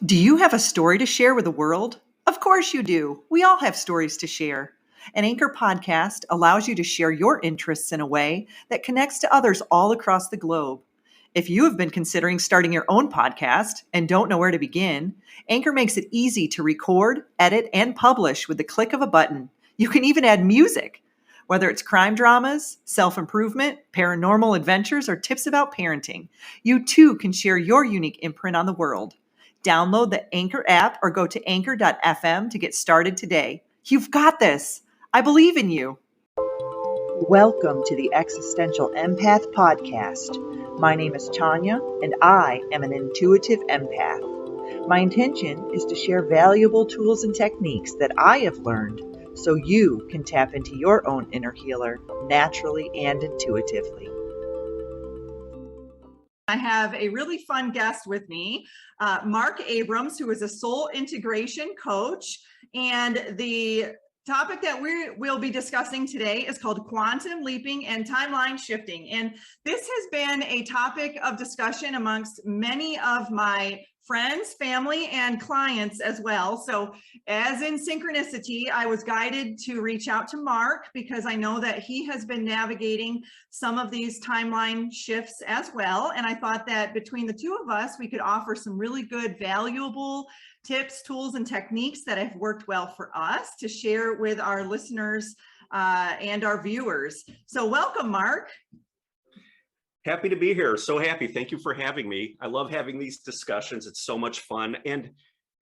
Do you have a story to share with the world? Of course you do. We all have stories to share. An Anchor podcast allows you to share your interests in a way that connects to others all across the globe. If you have been considering starting your own podcast and don't know where to begin, Anchor makes it easy to record, edit, and publish with the click of a button. You can even add music. Whether it's crime dramas, self-improvement, paranormal adventures, or tips about parenting, you too can share your unique imprint on the world. Download the Anchor app or go to anchor.fm to get started today. You've got this. I believe in you. Welcome to the Existential Empath Podcast. My name is Tanya, and I am an intuitive empath. My intention is to share valuable tools and techniques that I have learned so you can tap into your own inner healer naturally and intuitively. I have a really fun guest with me, Marc Abrams, who is a soul integration coach. And the topic that we'll be discussing today is called quantum leaping and timeline shifting. And this has been a topic of discussion amongst many of my friends, family, and clients as well. So as in synchronicity, I was guided to reach out to Marc because I know that he has been navigating some of these timeline shifts as well. And I thought that between the two of us, we could offer some really good, valuable tips, tools, and techniques that have worked well for us to share with our listeners and our viewers. So welcome, Marc. Happy to be here. So happy. Thank you for having me. I love having these discussions. It's so much fun. And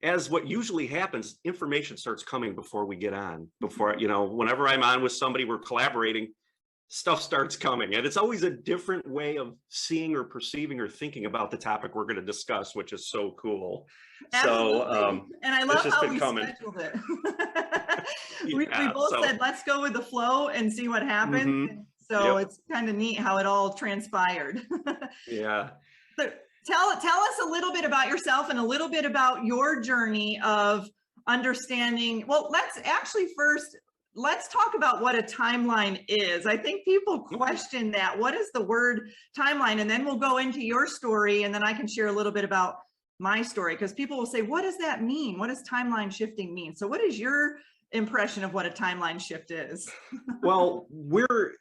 as what usually happens, information starts coming before we get on. Whenever I'm on with somebody, we're collaborating, stuff starts coming. And it's always a different way of seeing or perceiving or thinking about the topic we're going to discuss, which is so cool. Absolutely. And I love how we scheduled it. we both said, let's go with the flow and see what happens. Mm-hmm. So It's kind of neat how it all transpired. Yeah. So tell us a little bit about yourself and a little bit about your journey of understanding. Well, let's talk about what a timeline is. I think people question that. What is the word timeline? And then we'll go into your story, and then I can share a little bit about my story, because people will say, what does that mean? What does timeline shifting mean? So what is your impression of what a timeline shift is? Well, we're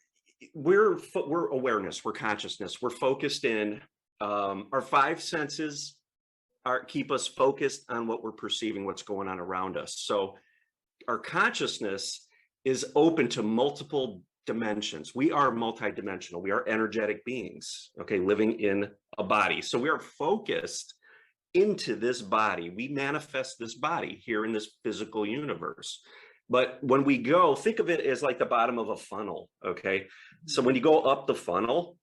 awareness, we're consciousness, we're focused in. Our five senses keep us focused on what we're perceiving, what's going on around us. So our consciousness is open to multiple dimensions. We are multidimensional. We are energetic beings, living in a body. So we are focused into this body. We manifest this body here in this physical universe. But when we go, think of it as like the bottom of a funnel, okay? So when you go up the funnel,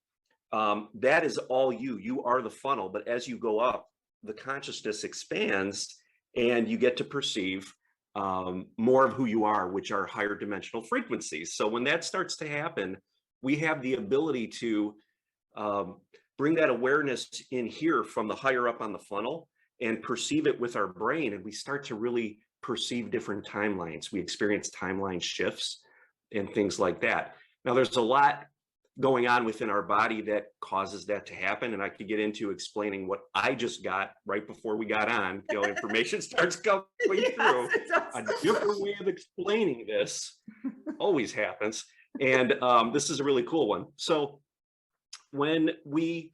that is all you. You are the funnel. But as you go up, the consciousness expands and you get to perceive more of who you are, which are higher dimensional frequencies. So when that starts to happen, we have the ability to bring that awareness in here from the higher up on the funnel and perceive it with our brain. And we start to really perceive different timelines. We experience timeline shifts and things like that. Now, there's a lot going on within our body that causes that to happen. And I could get into explaining what I just got right before we got on. Information starts coming through. A different way of explaining this always happens. And this is a really cool one. So when we're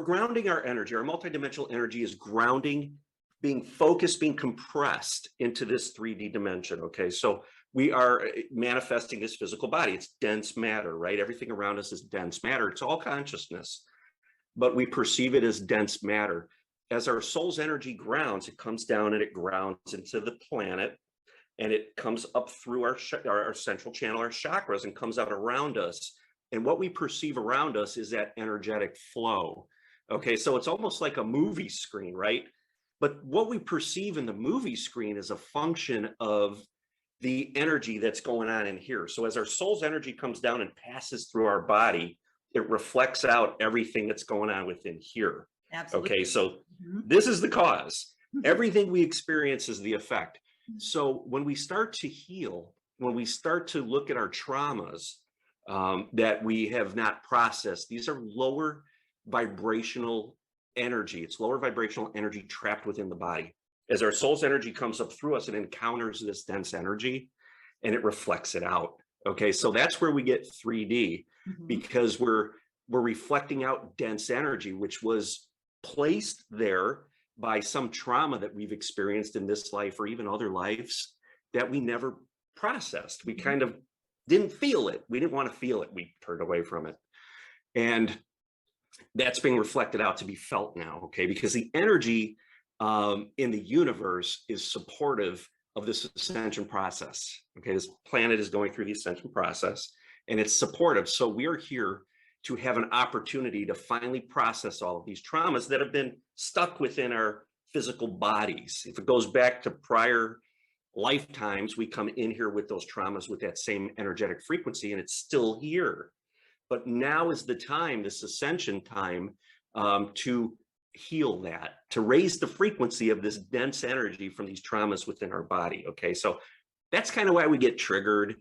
grounding our energy, our multidimensional energy is grounding, being focused, being compressed into this 3D dimension. Okay, so we are manifesting this physical body. It's dense matter, right? Everything around us is dense matter. It's all consciousness, but we perceive it as dense matter. As our soul's energy grounds, it comes down and it grounds into the planet, and it comes up through our central channel, our chakras, and comes out around us. And what we perceive around us is that energetic flow. Okay, so it's almost like a movie screen, right? But what we perceive in the movie screen is a function of the energy that's going on in here. So as our soul's energy comes down and passes through our body, it reflects out everything that's going on within here. Absolutely. Okay, so this is the cause. Everything we experience is the effect. So when we start to heal, when we start to look at our traumas that we have not processed, these are lower vibrational energy. It's lower vibrational energy trapped within the body. As our soul's energy comes up through us, it encounters this dense energy and it reflects it out. Okay, so that's where we get 3D, because we're reflecting out dense energy, which was placed there by some trauma that we've experienced in this life or even other lives that we never processed. We kind of didn't feel it. We didn't want to feel it. We turned away from it. And that's being reflected out to be felt now, okay? Because the energy in the universe is supportive of this ascension process. Okay, this planet is going through the ascension process and it's supportive. So we are here to have an opportunity to finally process all of these traumas that have been stuck within our physical bodies. If it goes back to prior lifetimes, we come in here with those traumas with that same energetic frequency and it's still here. But now is the time, this ascension time, to heal that, to raise the frequency of this dense energy from these traumas within our body. Okay, so that's kind of why we get triggered,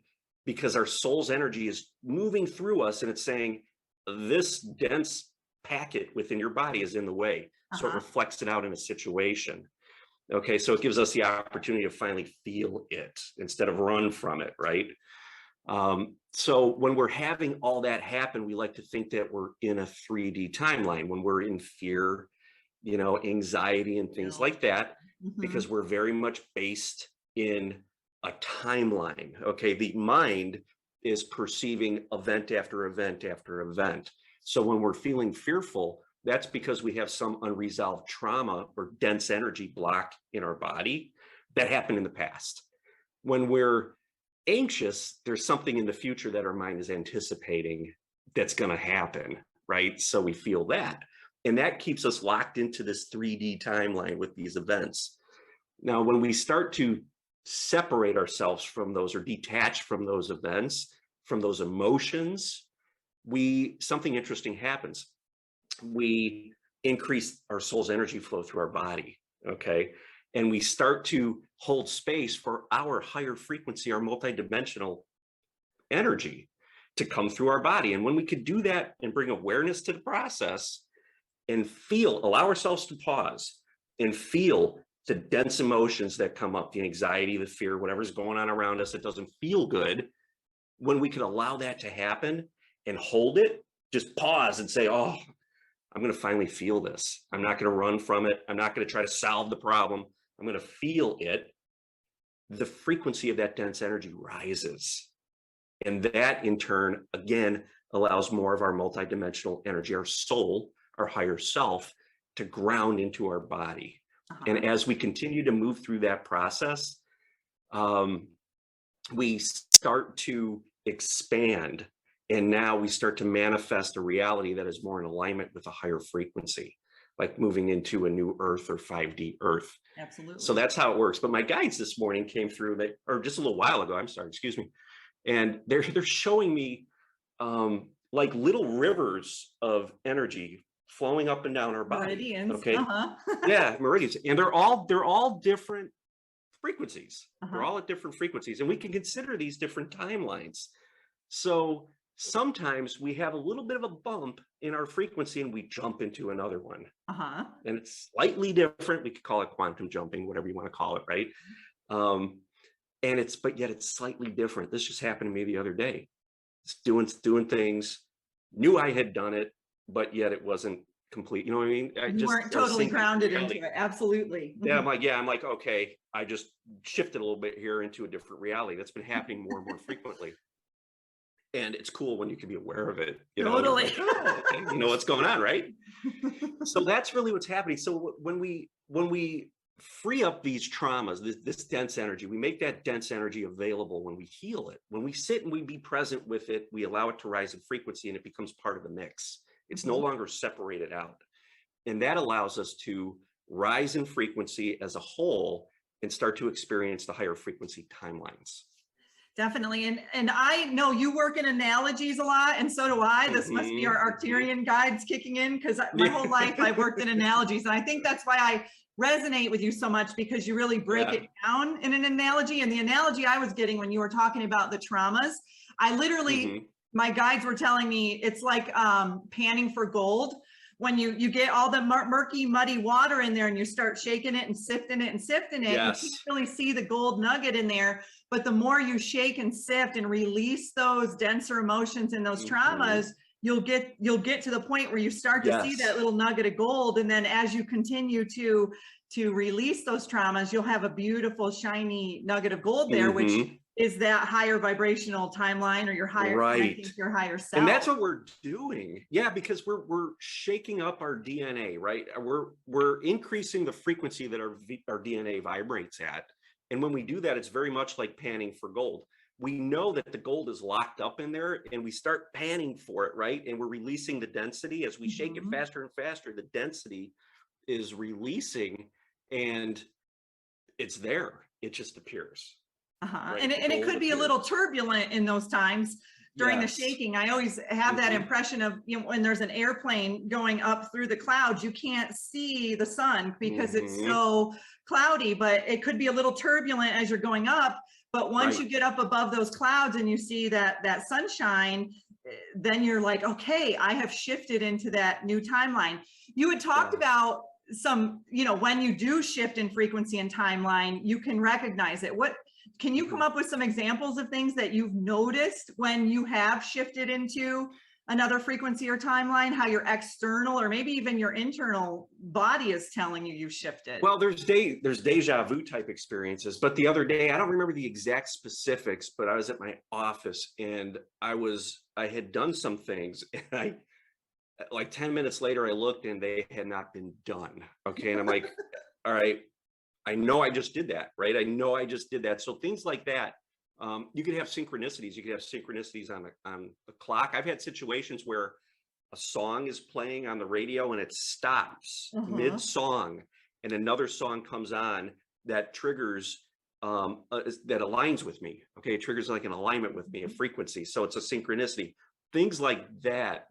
because our soul's energy is moving through us and it's saying this dense packet within your body is in the way. So it reflects it out in a situation. Okay, so it gives us the opportunity to finally feel it instead of run from it, right? So when we're having all that happen, we like to think that we're in a 3D timeline when we're in fear, you know, anxiety and things like that, because we're very much based in a timeline. Okay, the mind is perceiving event after event after event. So when we're feeling fearful, that's because we have some unresolved trauma or dense energy block in our body that happened in the past. When we're anxious, there's something in the future that our mind is anticipating that's going to happen, right? So we feel that. And that keeps us locked into this 3D timeline with these events. Now, when we start to separate ourselves from those or detach from those events, from those emotions, something interesting happens. We increase our soul's energy flow through our body, okay? And we start to hold space for our higher frequency, our multidimensional energy to come through our body. And when we could do that and bring awareness to the process and allow ourselves to pause and feel the dense emotions that come up, the anxiety, the fear, whatever's going on around us that doesn't feel good, when we could allow that to happen and hold it, just pause and say, oh, I'm going to finally feel this. I'm not going to run from it. I'm not going to try to solve the problem. I'm going to feel it. The frequency of that dense energy rises. And that in turn, again, allows more of our multidimensional energy, our soul, our higher self, to ground into our body. And as we continue to move through that process, we start to expand. And now we start to manifest a reality that is more in alignment with a higher frequency, like moving into a new Earth or 5D Earth. Absolutely. So that's how it works. But my guides this morning came through, or just a little while ago, I'm sorry, excuse me. And they're showing me like little rivers of energy flowing up and down our body. Meridians. Okay. Yeah, meridians. And they're all different frequencies. They're all at different frequencies. And we can consider these different timelines. So sometimes we have a little bit of a bump in our frequency and we jump into another one. And it's slightly different. We could call it quantum jumping, whatever you want to call it, right? But yet it's slightly different. This just happened to me the other day. It's doing things, knew I had done it, but yet it wasn't complete. You know what I mean? You weren't totally grounded into it. Absolutely. Yeah, I'm like, okay, I just shifted a little bit here into a different reality. That's been happening more and more frequently. And it's cool when you can be aware of it. Totally. Like, oh, okay, you know what's going on, right? So that's really what's happening. So when we free up these traumas, this dense energy, we make that dense energy available when we heal it. When we sit and we be present with it, we allow it to rise in frequency and it becomes part of the mix. It's no longer separated out. And that allows us to rise in frequency as a whole and start to experience the higher frequency timelines. Definitely. And I know you work in analogies a lot, and so do I. This must be our Arcturian guides kicking in, because my whole life I've worked in analogies. And I think that's why I resonate with you so much, because you really break it down in an analogy. And the analogy I was getting when you were talking about the traumas, I literally, my guides were telling me it's like panning for gold. when you get all the murky, muddy water in there and you start shaking it and sifting it and sifting it, Yes. you can't really see the gold nugget in there. But the more you shake and sift and release those denser emotions and those traumas, you'll get to the point where you start to see that little nugget of gold. And then as you continue to release those traumas, you'll have a beautiful, shiny nugget of gold there, which is that higher vibrational timeline, or your higher, connecting to your higher self. And that's what we're doing. Yeah, because we're shaking up our DNA, right? We're increasing the frequency that our DNA vibrates at. And when we do that, it's very much like panning for gold. We know that the gold is locked up in there, and we start panning for it, right? And we're releasing the density. As we shake it faster and faster, the density is releasing, and it's there. It just appears. Right? And it could be a little turbulent in those times during the shaking. I always have that impression of, when there's an airplane going up through the clouds, you can't see the sun because it's so cloudy, but it could be a little turbulent as you're going up. But once you get up above those clouds and you see that sunshine, then you're like, okay, I have shifted into that new timeline. You had talked about some, when you do shift in frequency and timeline, you can recognize it. What can you come up with some examples of things that you've noticed when you have shifted into another frequency or timeline, how your external or maybe even your internal body is telling you you've shifted? Well, there's deja vu type experiences, but the other day, I don't remember the exact specifics, but I was at my office and I had done some things, and like 10 minutes later, I looked and they had not been done. Okay. And I'm like, all right, I know I just did that, right? I know I just did that. So things like that, you could have synchronicities. You could have synchronicities on the clock. I've had situations where a song is playing on the radio and it stops mid-song, and another song comes on that triggers, that aligns with me. Okay, it triggers like an alignment with me, a frequency. So it's a synchronicity. Things like that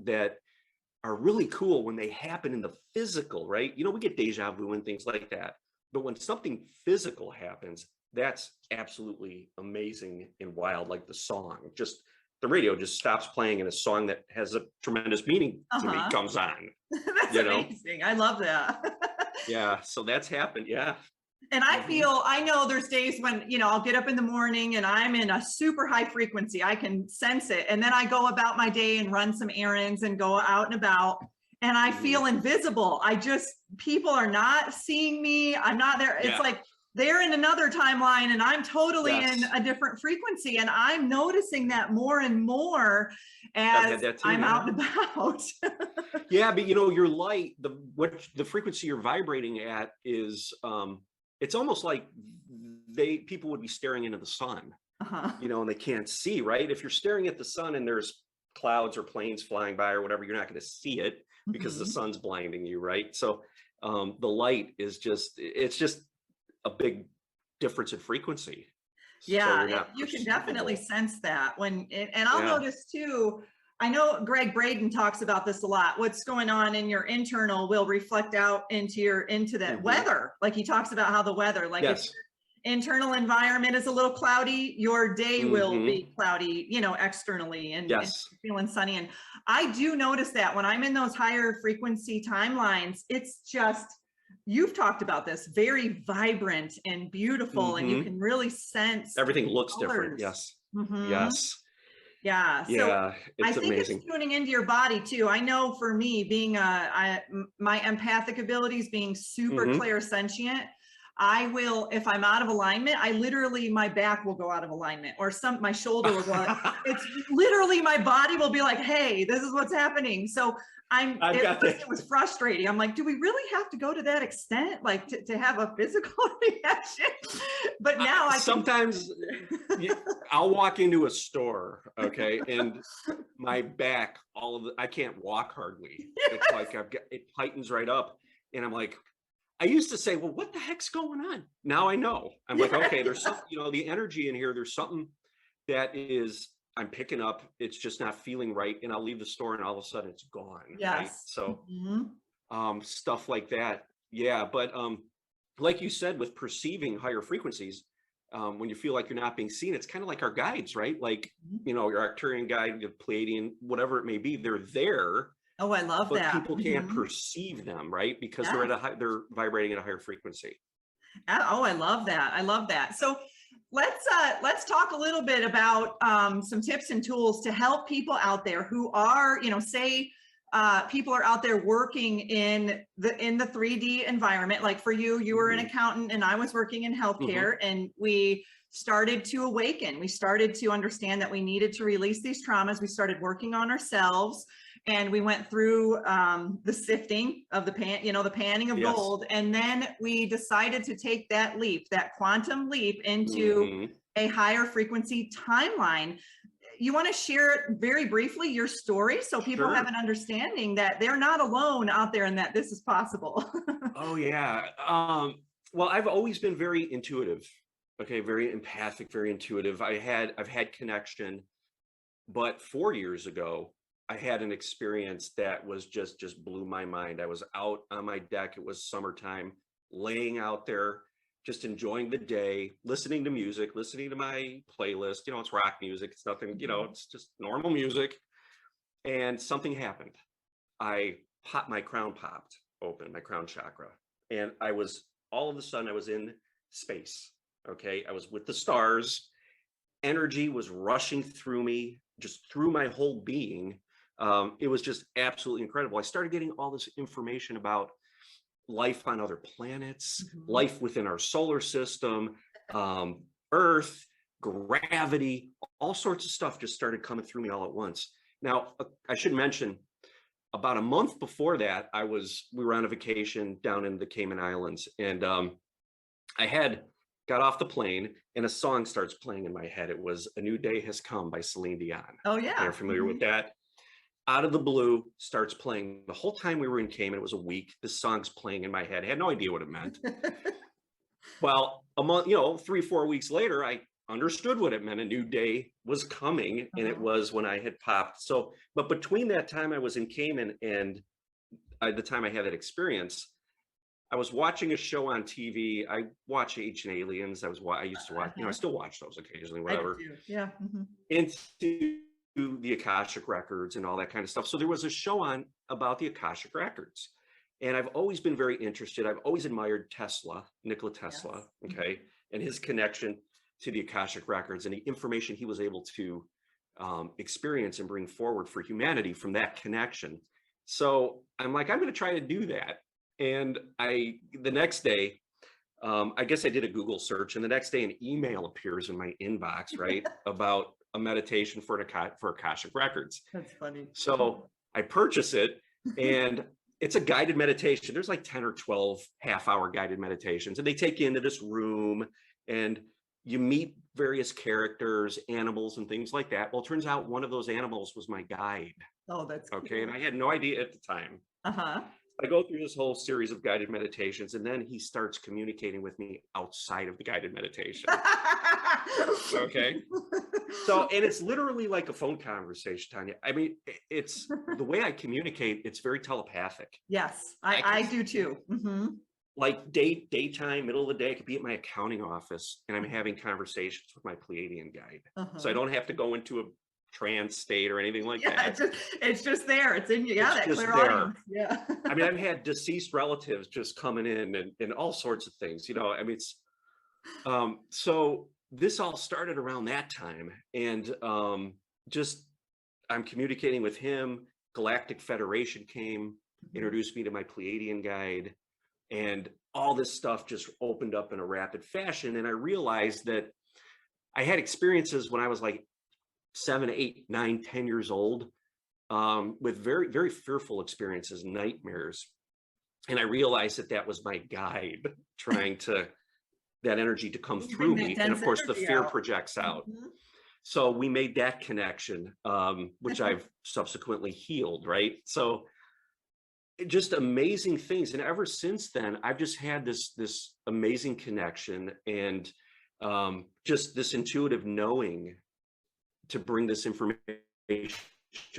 are really cool when they happen in the physical, right? We get deja vu and things like that. But when something physical happens, that's absolutely amazing and wild. Like the song, the radio just stops playing, and a song that has a tremendous meaning to me comes on. That's amazing. I love that. Yeah. So that's happened. Yeah. And I know there's days when, I'll get up in the morning and I'm in a super high frequency. I can sense it. And then I go about my day and run some errands and go out and about. And I feel invisible. People are not seeing me. I'm not there. It's like they're in another timeline and I'm totally in a different frequency. And I'm noticing that more and more as I'm out and about. Yeah, but your light, the frequency you're vibrating at is, it's almost like people would be staring into the sun, and they can't see, right? If you're staring at the sun and there's clouds or planes flying by or whatever, you're not going to see it because the sun's blinding you, right? So the light is it's just a big difference in frequency. Yeah, so you can definitely sense that and I'll notice too, I know Greg Braden talks about this a lot. What's going on in your internal will reflect out into that weather. Like he talks about how the weather, like if internal environment is a little cloudy, your day will be cloudy, externally and feeling sunny. And I do notice that when I'm in those higher frequency timelines, it's just, you've talked about this, very vibrant and beautiful, and you can really sense everything looks different. Yes. Yes. Yeah. So I think amazing. It's tuning into your body too. I know for me, being my empathic abilities, being super clairsentient, I will, if I'm out of alignment, my back will go out of alignment, or my shoulder will go out. It's literally my body will be like, hey, this is what's happening. So it was frustrating. I'm like, do we really have to go to that extent? Like to have a physical reaction? But now sometimes I'll walk into a store, okay, and my back, I can't walk hardly. It's like it tightens right up, and I'm like, I used to say, well, what the heck's going on? Now I know. I'm like, okay, there's something, the energy in here, there's something that I'm picking up. It's just not feeling right. And I'll leave the store and all of a sudden it's gone. Yes. Right? So stuff like that. Yeah. But like you said, with perceiving higher frequencies, when you feel like you're not being seen, it's kind of like our guides, right? Like, your Arcturian guide, your Pleiadian, whatever it may be, they're there. Oh, I love but that. people can't perceive them, right? Because they're Yes. at they're vibrating at a higher frequency. Oh, I love that. I love that. So let's talk a little bit about some tips and tools to help people out there who are, say people are out there working in the 3D environment. Like for you, you were an accountant and I was working in healthcare, and we started to awaken. We started to understand that we needed to release these traumas. We started working on ourselves, and we went through the sifting of the the panning of Yes. gold, and then we decided to take that leap, that quantum leap into a higher frequency timeline. You want to share very briefly your story so people have an understanding that they're not alone out there and that this is possible? Oh yeah. Well, I've always been very intuitive. Okay, very empathic, very intuitive. I've had connection, but 4 years ago, I had an experience that was just blew my mind. I was out on my deck. It was summertime, laying out there, just enjoying the day, listening to music, listening to my playlist. It's rock music. It's nothing, it's just normal music. And something happened. My crown popped open, my crown chakra. And all of a sudden I was in space. Okay. I was with the stars. Energy was rushing through me, just through my whole being. It was just absolutely incredible. I started getting all this information about life on other planets, life within our solar system, Earth, gravity, all sorts of stuff just started coming through me all at once. Now, I should mention, about a month before that, we were on a vacation down in the Cayman Islands, and I had got off the plane and a song starts playing in my head. It was "A New Day Has Come" by Celine Dion. Oh yeah. You're familiar with that? Out of the blue, starts playing. The whole time we were in Cayman, it was a week, this song's playing in my head. I had no idea what it meant. Well, a month, 3-4 weeks later, I understood what it meant. A new day was coming, and it was when I had popped. So, but between that time I was in Cayman and the time I had that experience, I was watching a show on TV. I watch Ancient Aliens. I used to watch, I still watch those occasionally, whatever. Yeah. Into the Akashic records and all that kind of stuff. So there was a show on about the Akashic records. And I've always been very interested. I've always admired Nikola Tesla, okay, and his connection to the Akashic records and the information he was able to experience and bring forward for humanity from that connection. So I'm like, I'm going to try to do that. And the next day, I guess I did a Google search, and the next day an email appears in my inbox, right, about a meditation for Akashic records. That's funny. So I purchase it, and it's a guided meditation. There's like 10 or 12 half-hour guided meditations, and they take you into this room and you meet various characters, animals, and things like that. Well, it turns out one of those animals was my guide. Oh, that's okay. Cool. And I had no idea at the time. I go through this whole series of guided meditations, and then he starts communicating with me outside of the guided meditation. Okay. So, and it's literally like a phone conversation, Tanya. I mean, it's the way I communicate, it's very telepathic. Yes, I do too. Like daytime, middle of the day, I could be at my accounting office and I'm having conversations with my Pleiadian guide. So I don't have to go into a trance state or anything like that. It's just there. It's in you. Yeah, that clear audience. Yeah. I mean, I've had deceased relatives just coming in and all sorts of things, I mean, it's so this all started around that time, and I'm communicating with him. Galactic Federation came, introduced me to my Pleiadian guide, and all this stuff just opened up in a rapid fashion. And I realized that I had experiences when I was like 7, 8, 9, 10 years old, with very, very fearful experiences, nightmares. And I realized that was my guide trying to, that energy to come through me. And of course, the fear projects out. So we made that connection, which I've subsequently healed, right? So just amazing things. And ever since then, I've just had this amazing connection, and just this intuitive knowing to bring this information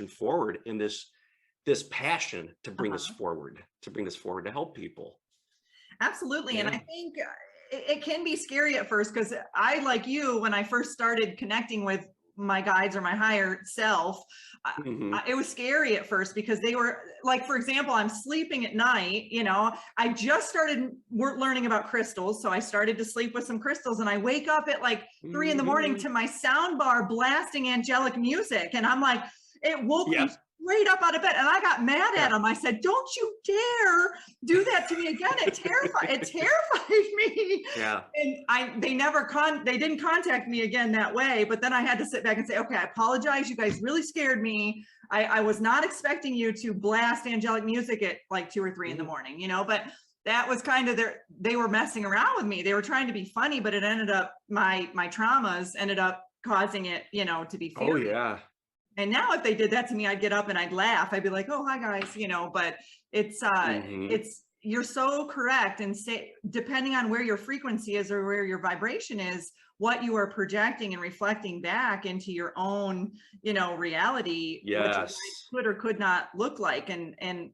forward, and this passion to bring this forward, to help people. Absolutely. Yeah. And I think it can be scary at first, because I, like you, when I first started connecting with my guides or my higher self, it was scary at first because they were like, for example, I'm sleeping at night, I just started learning about crystals. So I started to sleep with some crystals, and I wake up at like 3 a.m. to my sound bar blasting angelic music. And I'm like, it woke me straight up out of bed, and I got mad at him. I said, "Don't you dare do that to me again." It terrified me. Yeah. And they didn't contact me again that way. But then I had to sit back and say, okay, I apologize. You guys really scared me. I was not expecting you to blast angelic music at like 2 or 3 in the morning, but that was kind of they were messing around with me. They were trying to be funny, but it ended up, my traumas ended up causing it, to be fear. Oh yeah. And now if they did that to me, I'd get up and I'd laugh. I'd be like, oh, hi guys, but it's, you're so correct. And say, depending on where your frequency is or where your vibration is, what you are projecting and reflecting back into your own, reality, yes, which could or could not look like. And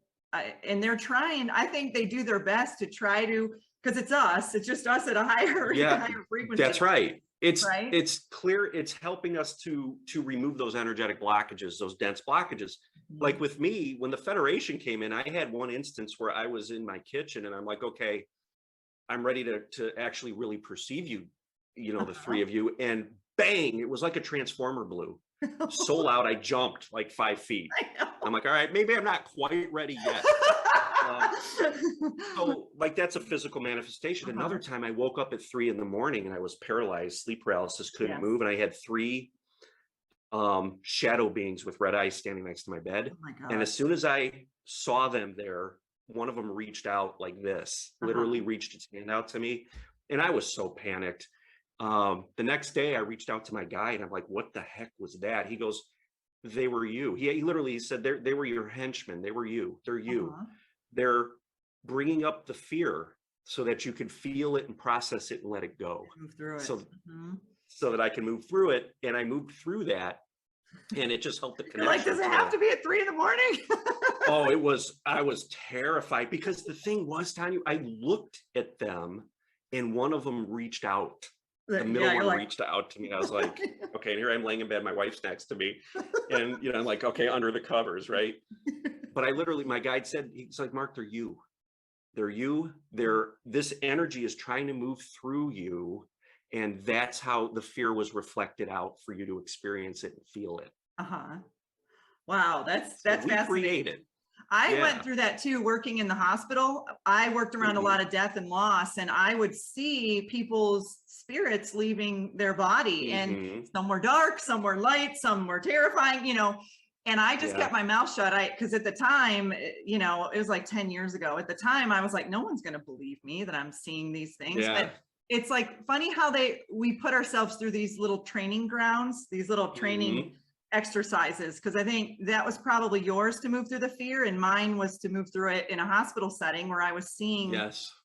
they're trying, I think they do their best to try to, because it's just us at a higher, higher frequency. That's right. It's clear. It's helping us to remove those energetic blockages, those dense blockages. Like with me, when the Federation came in, I had one instance where I was in my kitchen and I'm like, okay, I'm ready to actually really perceive you, the three of you. And bang, it was like a transformer blew so loud. I jumped like 5 feet. I'm like, all right, maybe I'm not quite ready yet. So like, that's a physical manifestation. Another time I woke up at 3 a.m. and I was paralyzed, sleep paralysis, couldn't move. And I had 3 shadow beings with red eyes standing next to my bed. Oh my God. And as soon as I saw them there, one of them reached out like this, literally reached its hand out to me. And I was so panicked. The next day I reached out to my guide. I'm like, what the heck was that? He goes, they were you. He literally said, they were your henchmen. They were you. They're you. They're bringing up the fear so that you can feel it and process it and let it go. Move through it. So that I can move through it. And I moved through that, and it just helped the connection. Like, does it have to be at 3 a.m? Oh, I was terrified because the thing was, Tanya, I looked at them and one of them reached out. The middle one reached out to me. I was like, okay, and here I'm laying in bed. My wife's next to me. And, I'm like, okay, under the covers, right? But I literally, my guide said, he's like, Mark, they're you. They're you. This energy is trying to move through you. And that's how the fear was reflected out for you to experience it and feel it. Wow, that's fascinating. Created. I went through that too, working in the hospital. I worked around a lot of death and loss, and I would see people's spirits leaving their body, and some were dark, some were light, some were terrifying, and I just kept my mouth shut. Because at the time, it was like 10 years ago. At the time, I was like, no one's going to believe me that I'm seeing these things. But it's like funny how we put ourselves through these little training grounds, these little training exercises, because I think that was probably yours to move through the fear, and mine was to move through it in a hospital setting where I was seeing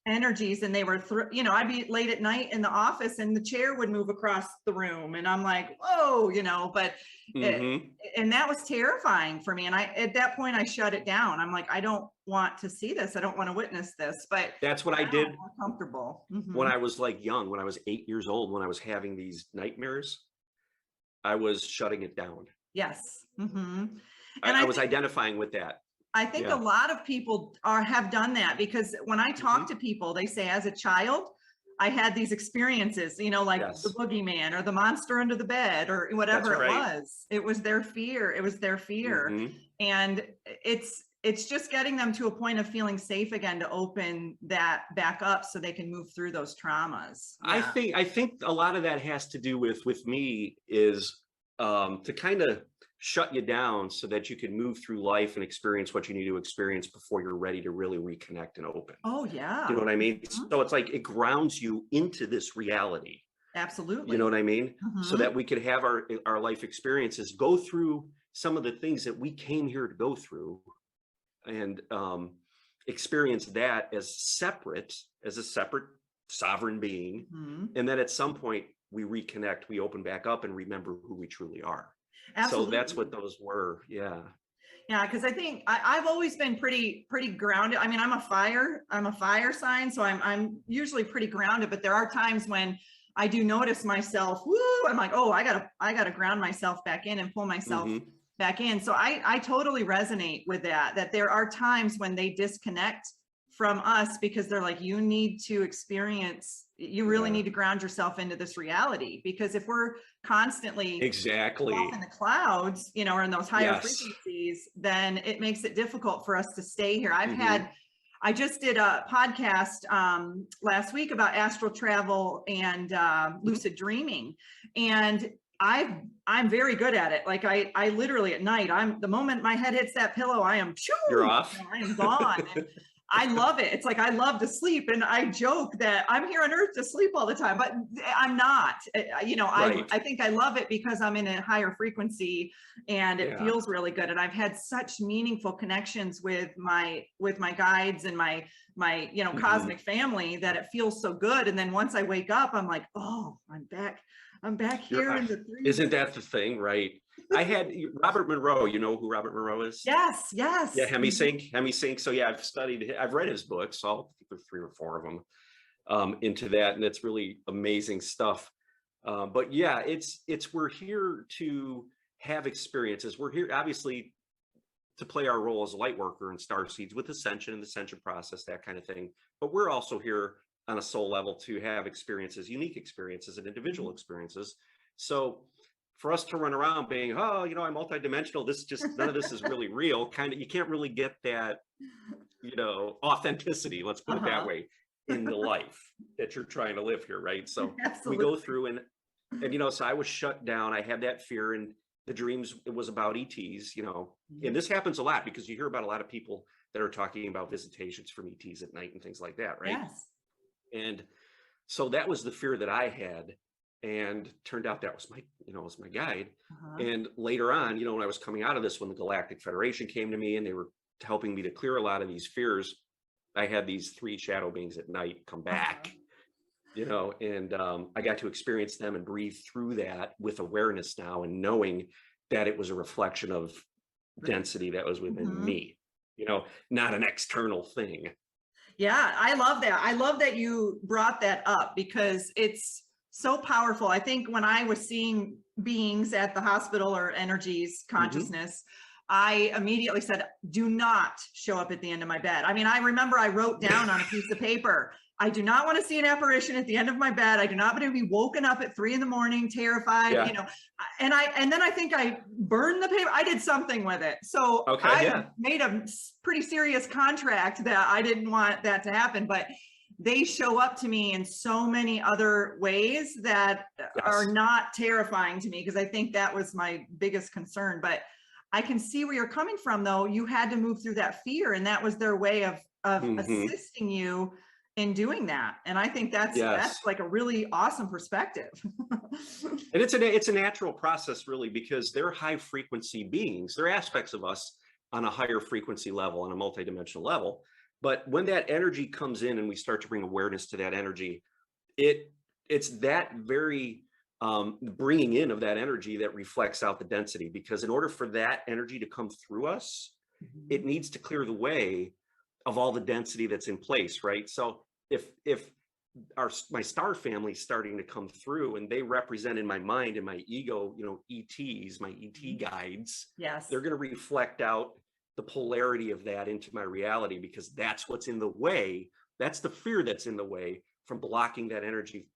energies, and they were I'd be late at night in the office and the chair would move across the room, and I'm like, whoa, but and that was terrifying for me. And at that point I shut it down. I'm like, I don't want to see this. I don't want to witness this. But that's what I did. More comfortable. When I was like young, when I was 8 years old, when I was having these nightmares, I was shutting it down. Yes. And I was identifying with that. I think a lot of people have done that, because when I talk to people, they say, as a child, I had these experiences, like the boogeyman or the monster under the bed or whatever it was. It was their fear. It was their fear. And it's just getting them to a point of feeling safe again to open that back up so they can move through those traumas. I think a lot of that has to do with me is to kind of shut you down so that you can move through life and experience what you need to experience before you're ready to really reconnect and open. Oh yeah. You know what I mean? So it's like it grounds you into this reality. Absolutely. You know what I mean? So that we could have our life experiences, go through some of the things that we came here to go through, and experience that as a separate sovereign being. And then at some point we reconnect, we open back up and remember who we truly are. Absolutely. So that's what those were. Yeah, because I think I've always been pretty grounded. I mean, I'm a fire sign, so I'm usually pretty grounded, but there are times when I do notice myself, I'm like, oh, I gotta ground myself back in and pull myself back in. So I totally resonate with that there are times when they disconnect from us because they're like, you need to experience, you really need to ground yourself into this reality, because if we're constantly off in the clouds, or in those higher frequencies, then it makes it difficult for us to stay here. I just did a podcast last week about astral travel and lucid dreaming, and I'm very good at it. Like I literally at night, the moment my head hits that pillow, I am you're off. I am gone. And I love it. It's like, I love to sleep. And I joke that I'm here on earth to sleep all the time, but I'm not, I think I love it because I'm in a higher frequency and it feels really good. And I've had such meaningful connections with my guides and my cosmic family that it feels so good. And then once I wake up, I'm like, oh, I'm back here in the 3D. Isn't that the thing, right? I had Robert Monroe. You know who Robert Monroe is? Yes. Yeah, Hemisync. So yeah, I've read his books. I think there's 3 or 4 of them into that, and it's really amazing stuff. But yeah, we're here to have experiences. We're here obviously to play our role as a light worker and star seeds with Ascension and the Ascension process, that kind of thing. But we're also here on a soul level to have experiences, unique experiences and individual experiences. So for us to run around being, oh, I'm multidimensional, none of this is really real, you can't really get that, authenticity, let's put it that way, in the life that you're trying to live here, right? So we go through and so I was shut down. I had that fear, and the dreams, it was about ETs, and this happens a lot because you hear about a lot of people that are talking about visitations from ETs at night and things like that, right? Yes. And so that was the fear that I had. And turned out that was my guide. And later on, when I was coming out of this, when the Galactic Federation came to me and they were helping me to clear a lot of these fears, I had these 3 shadow beings at night come back, and I got to experience them and breathe through that with awareness now, and knowing that it was a reflection of density that was within me, not an external thing. Yeah, I love that. I love that you brought that up because it's so powerful. I think when I was seeing beings at the hospital or energies, consciousness, I immediately said, do not show up at the end of my bed. I mean, I remember I wrote down on a piece of paper, I do not want to see an apparition at the end of my bed. I do not want to be woken up at 3 a.m, terrified, and then I think I burned the paper. I did something with it. So I made a pretty serious contract that I didn't want that to happen, but they show up to me in so many other ways that are not terrifying to me, because I think that was my biggest concern. But I can see where you're coming from, though. You had to move through that fear, and that was their way of assisting you in doing that. And I think that's like a really awesome perspective. And it's a natural process, really, because they're high frequency beings. They're aspects of us on a higher frequency level, on a multidimensional level. But when that energy comes in and we start to bring awareness to that energy, it's that very bringing in of that energy that reflects out the density. Because in order for that energy to come through us, it needs to clear the way of all the density that's in place, right? So if my star family is starting to come through and they represent in my mind and my ego, ETs, my ET guides, they're going to reflect out the polarity of that into my reality, because that's what's in the way. That's the fear that's in the way from blocking that energy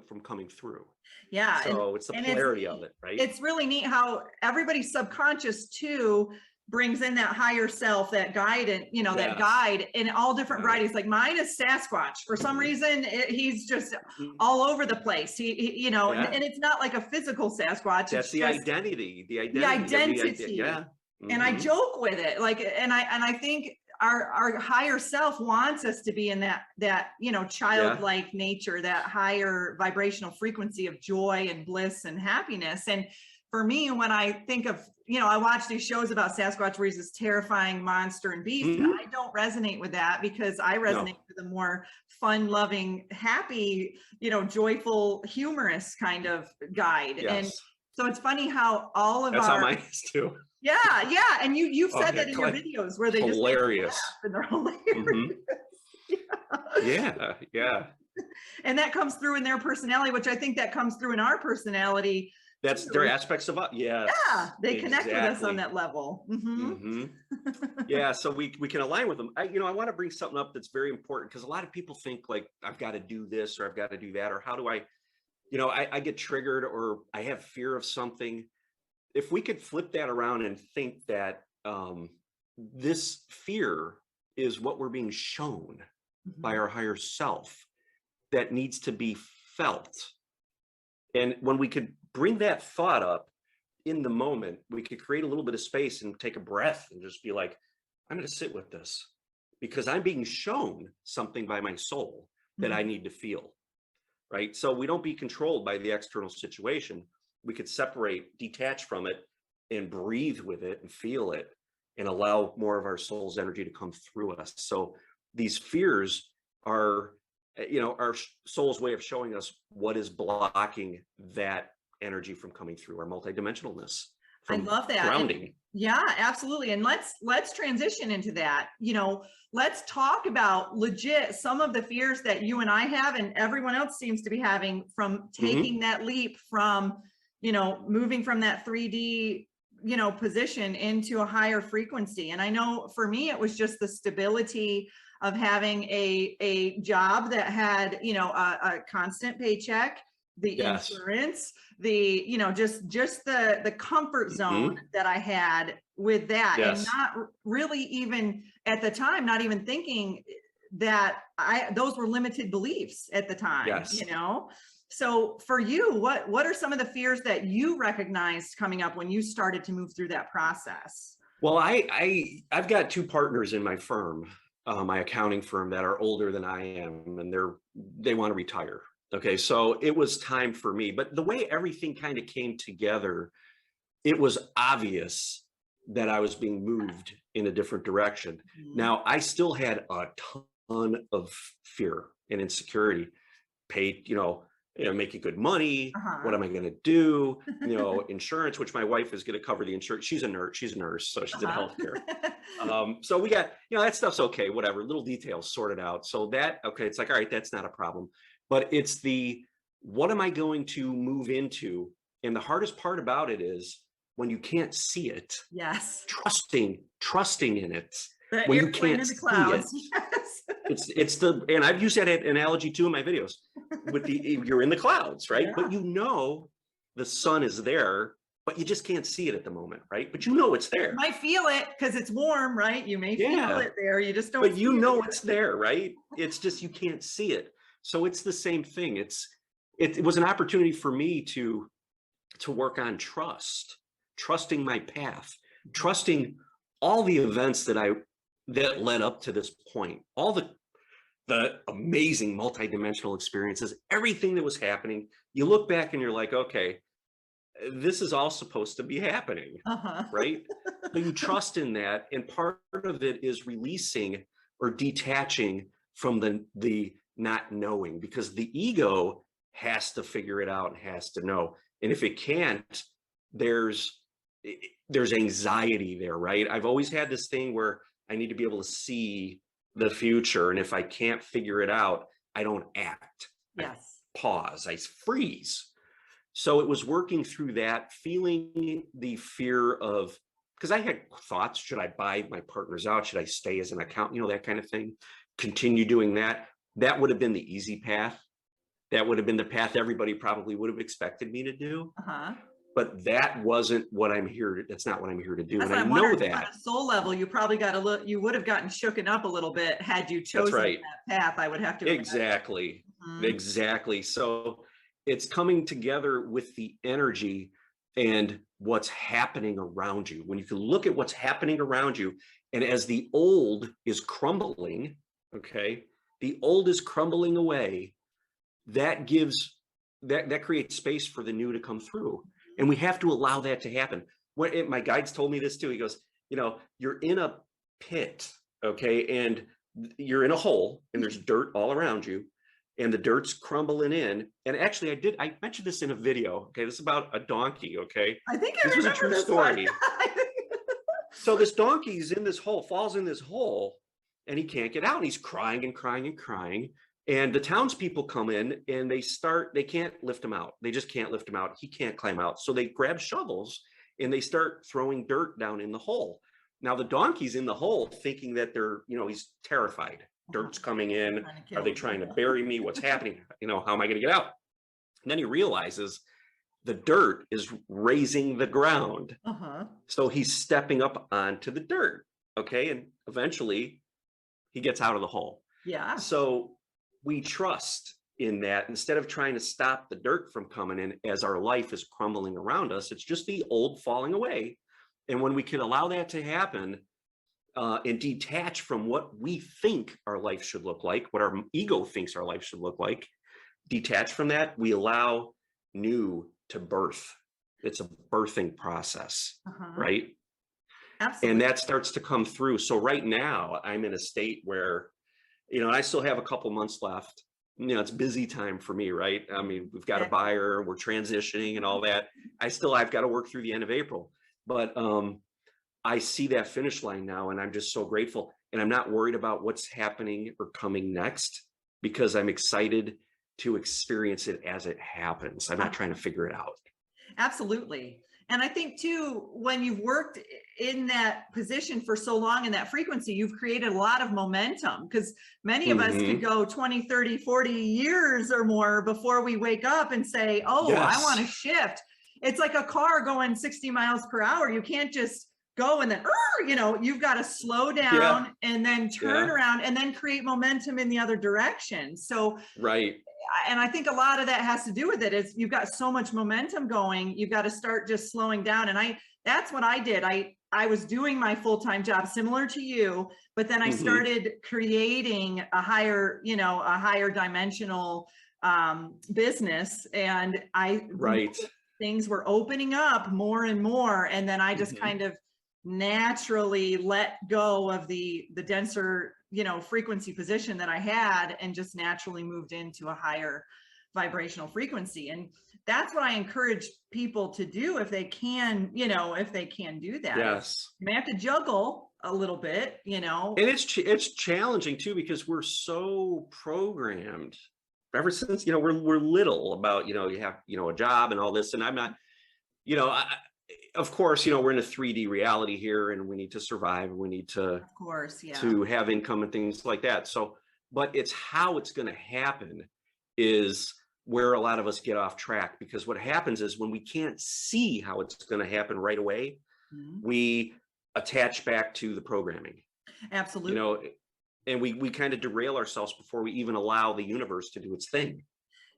from coming through. Yeah. So it's the polarity of it, right? It's really neat how everybody's subconscious too brings in that higher self, that guide, and that guide in all different varieties. Like mine is Sasquatch. For some reason, he's just all over the place. He and it's not like a physical Sasquatch. That's the identity. The identity. And I joke with it, and I think our higher self wants us to be in that childlike nature, that higher vibrational frequency of joy and bliss and happiness. And for me, when I think of, I watch these shows about Sasquatch where he's this terrifying monster and beast. I don't resonate with that, because I resonate with a more fun-loving, happy, joyful, humorous kind of guide. And so it's funny how all of that's how mine is too. Yeah. And you've said that in your videos where they hilarious. Just and they're hilarious. Yeah. And that comes through in their personality, which I think that comes through in our personality. That's their aspects of us. Yes. Yeah, they connect with us on exactly. that level. Yeah, so we can align with them. I want to bring something up that's very important, because a lot of people think like, I've got to do this or I've got to do that, or how do I, I get triggered or I have fear of something. If we could flip that around and think that this fear is what we're being shown by our higher self that needs to be felt. And when we could bring that thought up in the moment, we could create a little bit of space and take a breath and just be like, I'm going to sit with this because I'm being shown something by my soul that I need to feel. Right. So we don't be controlled by the external situation. We could separate, detach from it, and breathe with it and feel it and allow more of our soul's energy to come through us. So these fears are, our soul's way of showing us what is blocking that energy from coming through, our multidimensionalness. I love that. Grounding. Yeah, absolutely. And let's transition into that. Let's talk about legit some of the fears that you and I have and everyone else seems to be having from taking that leap from, moving from that 3D, position into a higher frequency. And I know for me, it was just the stability of having a job that had, a constant paycheck, the insurance, the, just the comfort zone that I had with that, and not really even at the time, not even thinking that those were limited beliefs at the time, So for you, what are some of the fears that you recognized coming up when you started to move through that process? Well, I've got two partners in my firm, my accounting firm, that are older than I am, and they want to retire. Okay, so it was time for me. But the way everything kind of came together, it was obvious that I was being moved in a different direction. Now, I still had a ton of fear and insecurity. Making good money. What am I going to do? Insurance, which my wife is going to cover the insurance. She's a nurse, so she's in healthcare. So we got, that stuff's okay, whatever, little details sorted out. So it's like, all right, that's not a problem. But it's what am I going to move into? And the hardest part about it is when you can't see it. Yes. Trusting in it. When you can't see it. Yes. And I've used that analogy too in my videos with you're in the clouds, right? Yeah. But the sun is there, but you just can't see it at the moment, right? But it's there. You might feel it because it's warm, right? You may feel it there. You just don't. But it's there, right? It's just you can't see it. So it's the same thing. It was an opportunity for me to work on trusting my path, trusting all the events that led up to this point, all the amazing multidimensional experiences, everything that was happening. You look back and you're like, okay, this is all supposed to be happening, right? But you trust in that. And part of it is releasing or detaching from the not knowing, because the ego has to figure it out and has to know. And if it can't, there's anxiety there, right? I've always had this thing where I need to be able to see the future. And if I can't figure it out, I don't act. Yes. I pause, I freeze. So it was working through that, feeling the fear of, because I had thoughts, should I buy my partners out? Should I stay as an accountant? That kind of thing. Continue doing that. That would have been the easy path. That would have been the path everybody probably would have expected me to do. But that wasn't what I'm here to, that's not what I'm here to do. That's and I know that on a soul level, you probably you would have gotten shooken up a little bit had you chosen that path. I would have to. Exactly. Exactly. So it's coming together with the energy and what's happening around you. When you can look at what's happening around you, and as the old is crumbling, the old is crumbling away, that creates space for the new to come through. And we have to allow that to happen. My guides told me this too. He goes, you're in a pit, and you're in a hole, and there's dirt all around you, and the dirt's crumbling in. And actually, I mentioned this in a video. This is about a donkey. I think this was a true story. So this donkey's in this hole, falls in this hole, and he can't get out. And he's crying and crying and crying. And the townspeople come in and they can't lift him out. They just can't lift him out. He can't climb out. So they grab shovels and they start throwing dirt down in the hole. Now the donkey's in the hole thinking that he's terrified. Dirt's coming in. Are they trying to bury me? What's happening? How am I going to get out? And then he realizes the dirt is raising the ground. So he's stepping up onto the dirt. Okay. And eventually he gets out of the hole. Yeah. So we trust in that instead of trying to stop the dirt from coming in as our life is crumbling around us. It's just the old falling away. And when we can allow that to happen and detach from what we think our life should look like, what our ego thinks our life should look like, detach from that, we allow new to birth. It's a birthing process, right? Absolutely. And that starts to come through. So right now I'm in a state where, I still have a couple months left. It's busy time for me, right? I mean, we've got a buyer, we're transitioning and all that. I've got to work through the end of April, but I see that finish line now and I'm just so grateful. And I'm not worried about what's happening or coming next because I'm excited to experience it as it happens. I'm not trying to figure it out. Absolutely. And I think too, when you've worked in that position for so long in that frequency, you've created a lot of momentum because many of us could go 20, 30, 40 years or more before we wake up and say, oh, yes, I want to shift. It's like a car going 60 miles per hour. You can't just go and then, you've got to slow down and then turn around and then create momentum in the other direction. So, right. And I think a lot of that has to do with it is you've got so much momentum going, you've got to start just slowing down. And that's what I did. I was doing my full-time job similar to you, but then I started creating a higher dimensional business. And things were opening up more and more. And then I just kind of naturally let go of the denser frequency position that I had and just naturally moved into a higher vibrational frequency. And that's what I encourage people to do if they can, if they can do that. Yes. You may have to juggle a little bit, And it's challenging too, because we're so programmed ever since, we're little about, you have, a job and all this. And I'm not, of course, we're in a 3D reality here and we need to survive and we need to, of course, to have income and things like that. So, but it's how it's going to happen is where a lot of us get off track, because what happens is when we can't see how it's going to happen right away, we attach back to the programming. Absolutely. And we kind of derail ourselves before we even allow the universe to do its thing.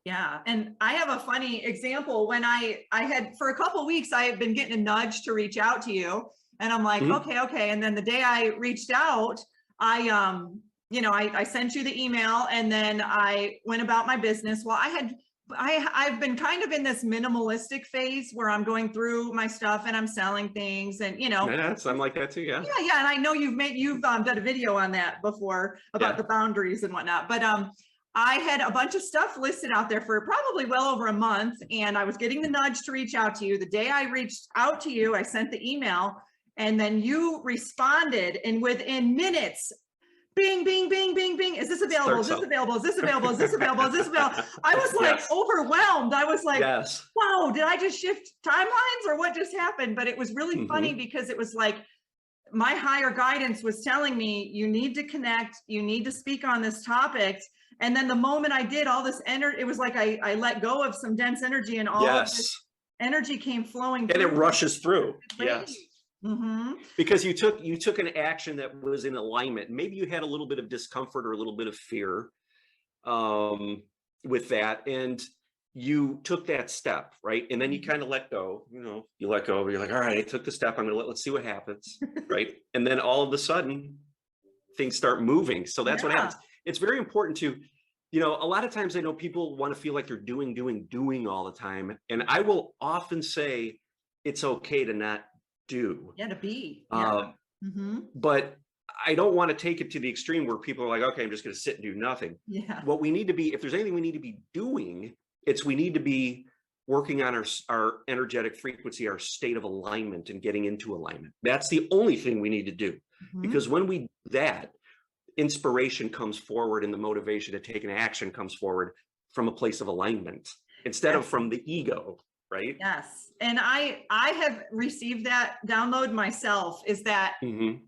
Yeah. And I have a funny example. When I had, for a couple of weeks, I had been getting a nudge to reach out to you. And I'm like, okay. And then the day I reached out, I sent you the email and then I went about my business. Well, I've been kind of in this minimalistic phase where I'm going through my stuff and I'm selling things and, Yes, I'm like that too. Yeah. Yeah. And I know you've done a video on that before about the boundaries and whatnot, but, I had a bunch of stuff listed out there for probably well over a month, and I was getting the nudge to reach out to you. The day I reached out to you, I sent the email, and then you responded, and within minutes, bing, bing, bing, bing, bing. Is this available? Is this available? Is this available? Is this available? Is this available? I was like overwhelmed. I was like, wow, did I just shift timelines or what just happened? But it was really funny because it was like my higher guidance was telling me, you need to connect, you need to speak on this topic. And then the moment I did, all this energy, it was like I let go of some dense energy and all of this energy came flowing through. And it rushes through. Yes. Because you took an action that was in alignment. Maybe you had a little bit of discomfort or a little bit of fear with that. And you took that step, right? And then you kind of let go, you let go, you're like, all right, I took the step. Let's see what happens. Right. And then all of a sudden things start moving. So that's what happens. It's very important to, a lot of times I know people want to feel like they're doing all the time. And I will often say it's okay to not do. Yeah, to be. But I don't want to take it to the extreme where people are like, okay, I'm just going to sit and do nothing. Yeah. What we need to be, if there's anything we need to be doing, we need to be working on our energetic frequency, our state of alignment and getting into alignment. That's the only thing we need to do. Because when we do that, inspiration comes forward and the motivation to take an action comes forward from a place of alignment instead of from the ego, right? Yes. And I have received that download myself, is that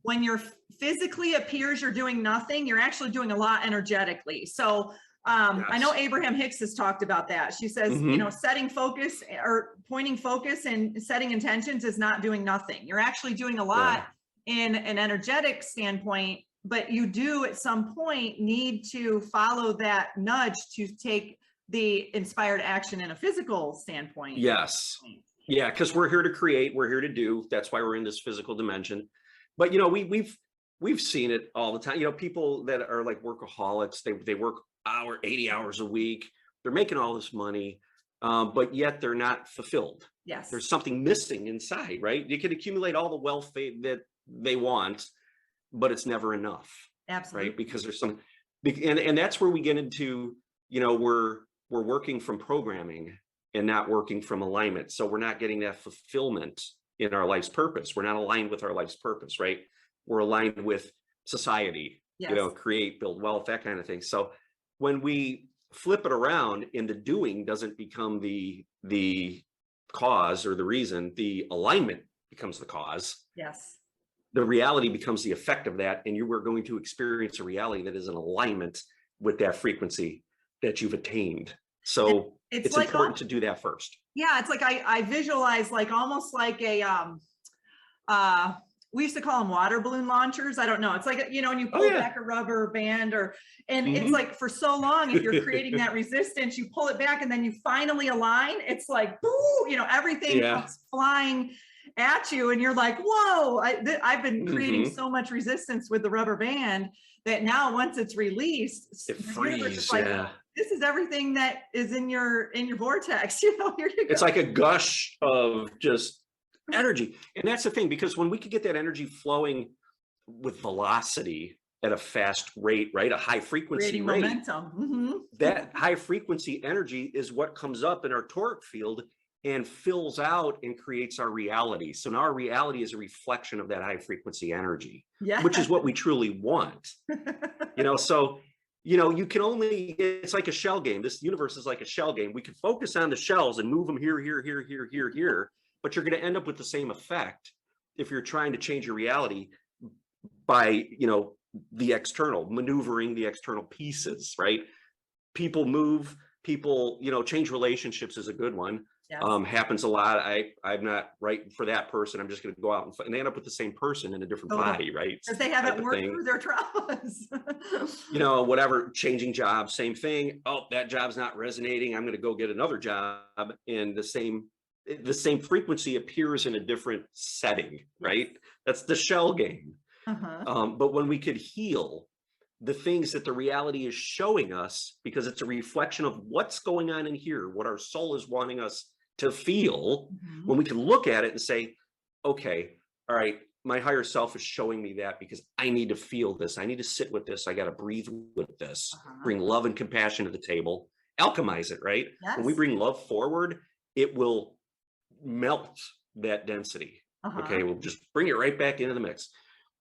when you're physically appears you're doing nothing, you're actually doing a lot energetically. So I know Abraham Hicks has talked about that. She says, you know, setting focus or pointing focus and setting intentions is not doing nothing. You're actually doing a lot in an energetic standpoint, but you do at some point need to follow that nudge to take the inspired action in a physical standpoint. Yes. Yeah, because we're here to create, we're here to do. That's why we're in this physical dimension. But you know, we've seen it all the time. You know, people that are like workaholics, they work 80 hours a week. They're making all this money, but yet they're not fulfilled. Yes. There's something missing inside, right? You can accumulate all the wealth that they want, but it's never enough. Absolutely. Right? Because there's some, and that's where we get into, you know, we're working from programming and not working from alignment. So we're not getting that fulfillment in our life's purpose. We're not aligned with our life's purpose, right? We're aligned with society, you know, create, build wealth, that kind of thing. So when we flip it around and the doing doesn't become the cause or the reason, the alignment becomes the cause. Yes. The reality becomes the effect of that. And you are going to experience a reality that is in alignment with that frequency that you've attained. So it's like important to do that first. Yeah, it's like I visualize like almost like a we used to call them water balloon launchers. I don't know. It's like, you know, when you pull back a rubber band and it's like for so long, if you're creating that resistance, you pull it back and then you finally align. It's like, boo, you know, everything comes flying at you and you're like, whoa, I've been creating so much resistance with the rubber band that now once it's released, it frees. Like, this is everything that is in your vortex, you know, here you go. It's like a gush of just energy. And that's the thing, because when we could get that energy flowing with velocity at a fast rate, right? A high frequency rate, momentum. That high frequency energy is what comes up in our toric field and fills out and creates our reality. So now our reality is a reflection of that high frequency energy, which is what we truly want. You know, so, you know, you can only, it's like a shell game. This universe is like a shell game. We can focus on the shells and move them here, but you're going to end up with the same effect if you're trying to change your reality by, you know, the external, maneuvering the external pieces, right? People move, people, you know, change relationships is a good one. Happens a lot. I'm not right for that person. I'm just going to go out and they end up with the same person in a different body, right? Because they haven't worked through their traumas. You know, whatever, changing jobs, same thing. Oh, that job's not resonating. I'm going to go get another job, and the same frequency appears in a different setting, right? That's the shell game. But when we could heal the things that the reality is showing us, because it's a reflection of what's going on in here, what our soul is wanting us to feel, when we can look at it and say, okay, all right, my higher self is showing me that because I need to feel this. I need to sit with this. I got to breathe with this, bring love and compassion to the table, alchemize it, right? When we bring love forward, it will melt that density. Okay, we'll just bring it right back into the mix.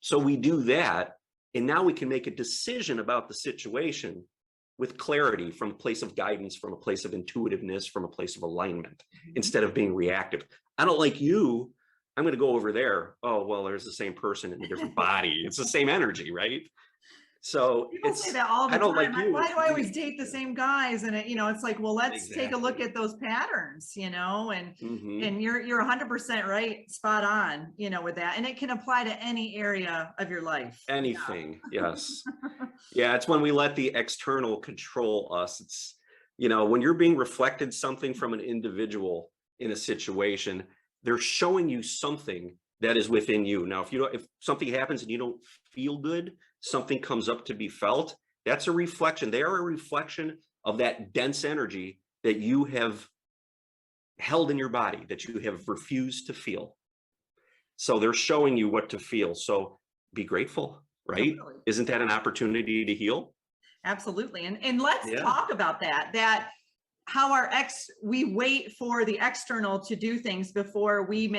So we do that, and now we can make a decision about the situation with clarity, from a place of guidance, from a place of intuitiveness, from a place of alignment, instead of being reactive. I don't like you, I'm going to go over there. Oh, well, there's the same person in a different body. It's the same energy, right? So people say that all the time. Like, why do I always date the same guys? And you know, it's like, well, let's take a look at those patterns, you know, and and you're 100% right, spot on, you know, with that. And it can apply to any area of your life. Anything, yes. Yeah, it's when we let the external control us. It's, you know, when you're being reflected something from an individual in a situation, they're showing you something that is within you. Now, if something happens and you don't feel good, something comes up to be felt, that's a reflection. They are a reflection of that dense energy that you have held in your body, that you have refused to feel. So they're showing you what to feel. So be grateful, right? Totally. Isn't that an opportunity to heal? Absolutely. And let's talk about that how we wait for the external to do things before we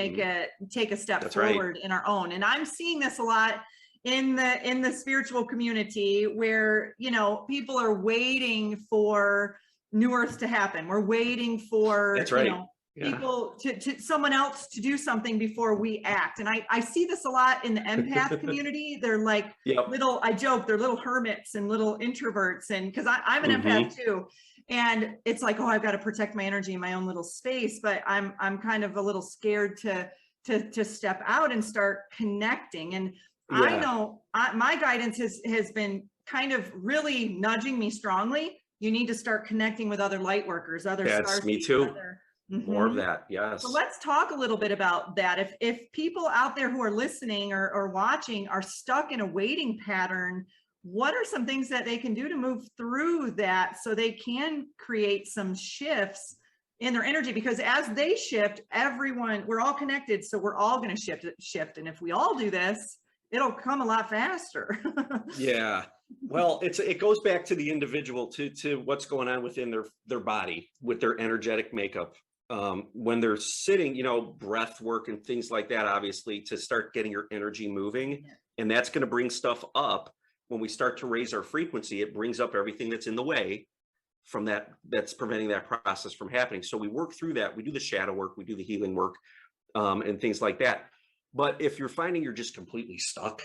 take a step forward in our own. And I'm seeing this a lot in the spiritual community where, you know, people are waiting for new earth to happen. We're waiting for, That's right. you know, people to someone else to do something before we act. And I see this a lot in the empath community. They're like little, I joke, they're little hermits and little introverts. And because I'm an empath too. And it's like, oh, I've got to protect my energy in my own little space, but I'm kind of a little scared to step out and start connecting. And I know my guidance has been kind of really nudging me strongly. You need to start connecting with other light workers, other stars. Me too. More of that. Yes. So let's talk a little bit about that. If people out there who are listening or watching are stuck in a waiting pattern, what are some things that they can do to move through that so they can create some shifts in their energy? Because as they shift, everyone, we're all connected. So we're all going to shift. And if we all do this, it'll come a lot faster. Yeah. Well, it goes back to the individual, to what's going on within their body with their energetic makeup. When they're sitting, you know, breath work and things like that, obviously, to start getting your energy moving. And that's going to bring stuff up. When we start to raise our frequency, it brings up everything that's in the way from that's preventing that process from happening. So we work through that. We do the shadow work, we do the healing work, and things like that. But if you're finding you're just completely stuck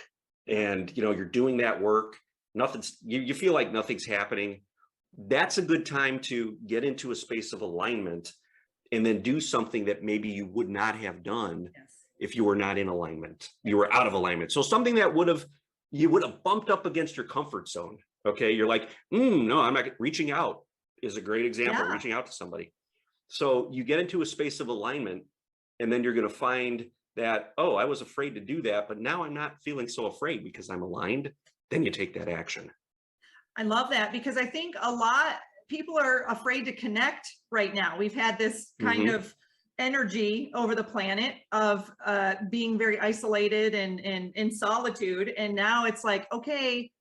and, you know, you're doing that work, you feel like nothing's happening, that's a good time to get into a space of alignment and then do something that maybe you would not have done if you were not in alignment. You were out of alignment. So something that you would have bumped up against your comfort zone. Okay. You're like, no, I'm not. Reaching out is a great example. Reaching out to somebody. So you get into a space of alignment, and then you're going to find that, oh, I was afraid to do that, but now I'm not feeling so afraid because I'm aligned. Then you take that action. I love that, because I think a lot people are afraid to connect right now. We've had this kind of energy over the planet of being very isolated and in solitude. And now it's like, okay,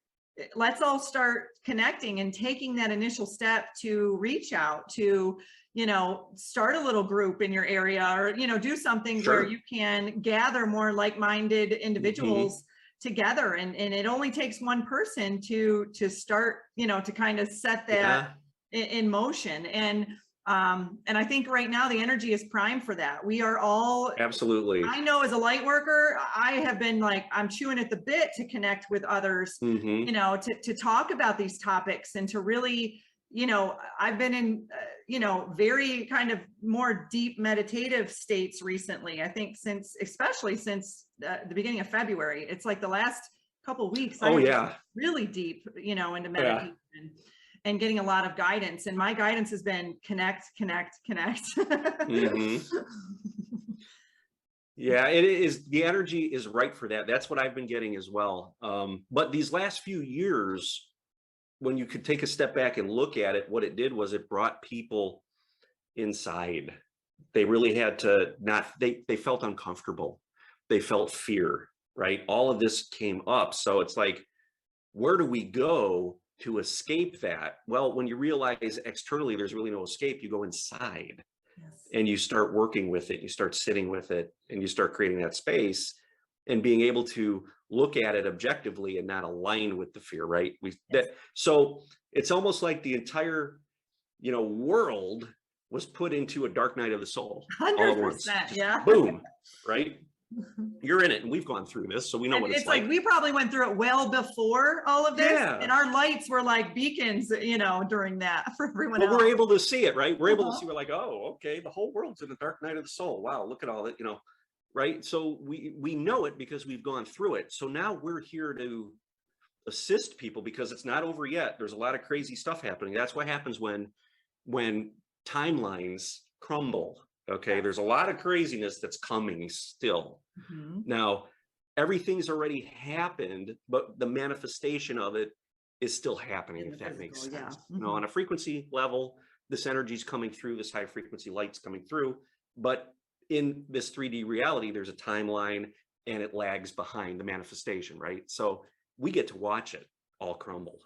let's all start connecting and taking that initial step to reach out to, you know, start a little group in your area, or, you know, do something where you can gather more like-minded individuals together. And it only takes one person to start, you know, to kind of set that in motion. And I think right now the energy is prime for that. We are all absolutely. I know as a light worker, I have been like, I'm chewing at the bit to connect with others, you know, to talk about these topics and to really, you know, I've been in, you know, very kind of more deep meditative states recently. I think especially since the beginning of February, it's like the last couple of weeks. Really deep, you know, into meditation. And getting a lot of guidance. And my guidance has been connect. Yeah, it is. The energy is right for that. That's what I've been getting as well. But these last few years, when you could take a step back and look at it, what it did was it brought people inside. They really had to they felt uncomfortable. They felt fear, right? All of this came up. So it's like, where do we go to escape that? Well, when you realize externally there's really no escape, you go inside and you start working with it, you start sitting with it, and you start creating that space and being able to look at it objectively and not align with the fear, right? So it's almost like the entire, you know, world was put into a dark night of the soul. 100%, all at once. Boom, right? You're in it, and we've gone through this, so we know what it's like. We probably went through it well before all of this, and our lights were like beacons, you know, during that for everyone else. We're able to see it, right? We're able to see. We're like, oh, okay, the whole world's in the dark night of the soul. Wow, look at all that, you know, right? So we know it because we've gone through it. So now we're here to assist people because it's not over yet. There's a lot of crazy stuff happening. That's what happens when timelines crumble. Okay, there's a lot of craziness that's coming still. Now, everything's already happened, but the manifestation of it is still happening, if that makes sense. You know, on a frequency level, this energy's coming through, this high frequency light's coming through, but in this 3D reality, there's a timeline and it lags behind the manifestation, right? So we get to watch it all crumble.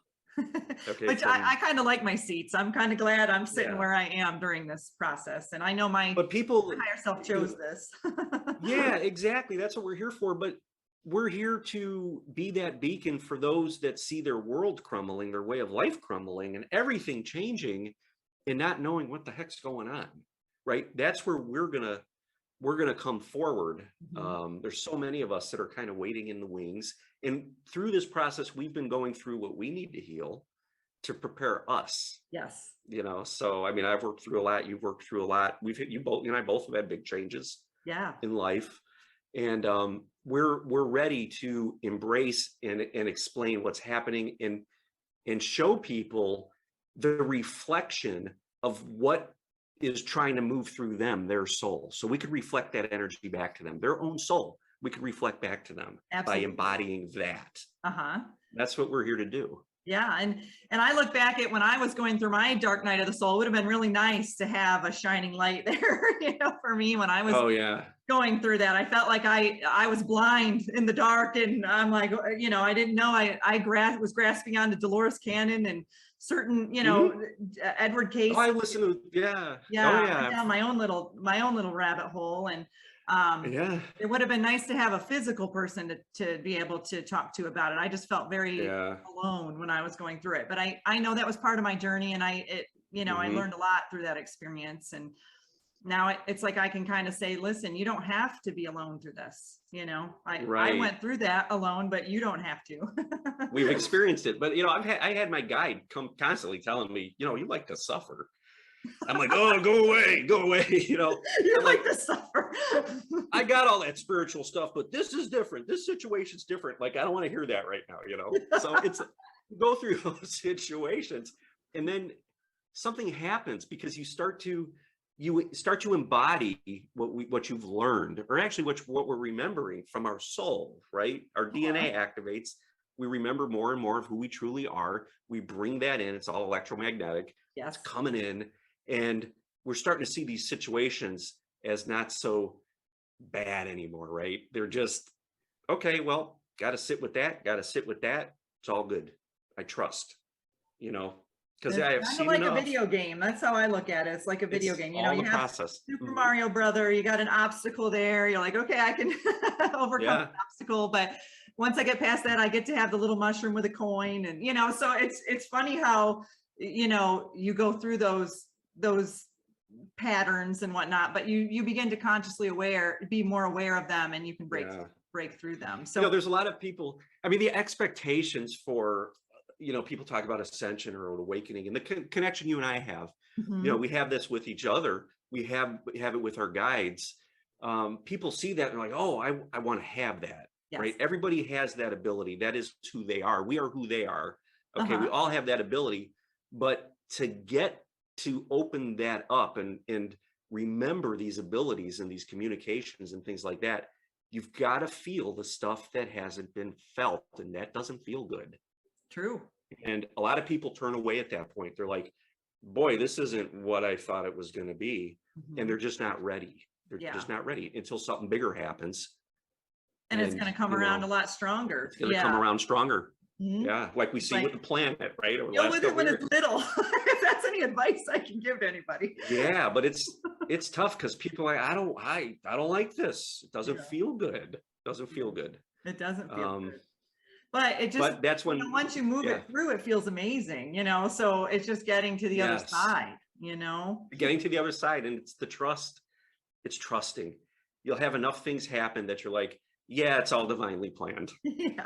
Okay, which I kind of like my seats. I'm kind of glad I'm sitting where I am during this process. And I know my higher self chose this. Yeah, exactly. That's what we're here for. But we're here to be that beacon for those that see their world crumbling, their way of life crumbling, and everything changing, and not knowing what the heck's going on, right? That's where we're gonna come forward. There's so many of us that are kind of waiting in the wings, and through this process, we've been going through what we need to heal to prepare us. Yes. So I mean, I've worked through a lot. You've worked through a lot. You and I both have had big changes Yeah. in life, and we're ready to embrace and explain what's happening and show people the reflection of what is trying to move through them, their soul. So we could reflect that energy back to them, their own soul. We could reflect back to them by embodying that. That's what we're here to do. Yeah. And I look back at when I was going through my dark night of the soul, it would have been really nice to have a shining light there, for me when I was going through that. I felt like I was blind in the dark, and I'm like, I didn't know I was grasping onto Dolores Cannon and certain, Edward Cayce. I listened to, I went down my own little rabbit hole, and it would have been nice to have a physical person to be able to talk to about it. I just felt very alone when I was going through it, but I know that was part of my journey, and I learned a lot through that experience. And now it's like I can kind of say, listen, you don't have to be alone through this. I went through that alone, but you don't have to. We've experienced it, but I had my guide come constantly telling me, you like to suffer. I'm like, oh, go away. You like to suffer. I got all that spiritual stuff, but this is different. This situation's different. Like, I don't want to hear that right now, So it's go through those situations, and then something happens because you start to embody what you've learned, or actually what we're remembering from our soul, right? Our DNA activates. We remember more and more of who we truly are. We bring that in. It's all electromagnetic. Yes. It's coming in. And we're starting to see these situations as not so bad anymore, right? They're just, okay, well, got to sit with that. It's all good. I trust, because I have seen like enough. A video game. That's how I look at it. It's like a video game. You have process. Super Mario Brother. You got an obstacle there. You're like, okay, I can overcome the obstacle. But once I get past that, I get to have the little mushroom with a coin, and so it's funny how you go through those patterns and whatnot, but you begin to consciously be more aware of them, and you can break through them. So there's a lot of people. I mean, the expectations for people talk about ascension or an awakening, and the connection you and I have. We have this with each other. We have it with our guides. People see that and they're like, oh, I want to have that. Yes. Right? Everybody has that ability. That is who they are. We are who they are. Okay, we all have that ability, but to get to open that up and remember these abilities and these communications and things like that, you've got to feel the stuff that hasn't been felt, and that doesn't feel good. True. And a lot of people turn away at that point. They're like, boy, this isn't what I thought it was going to be. And they're just not ready. They're just not ready until something bigger happens. And it's going to come around a lot stronger. It's going to come around stronger. Yeah, like we see with the planet, right? Deal with it when it's little. If that's any advice I can give to anybody. Yeah, but it's tough because people are like, I don't like this. It doesn't feel good. It doesn't feel good. But it just, but that's when once you move it through, it feels amazing, so it's just getting to the other side, getting to the other side. And it's the trust. It's trusting. You'll have enough things happen that you're like, yeah, it's all divinely planned.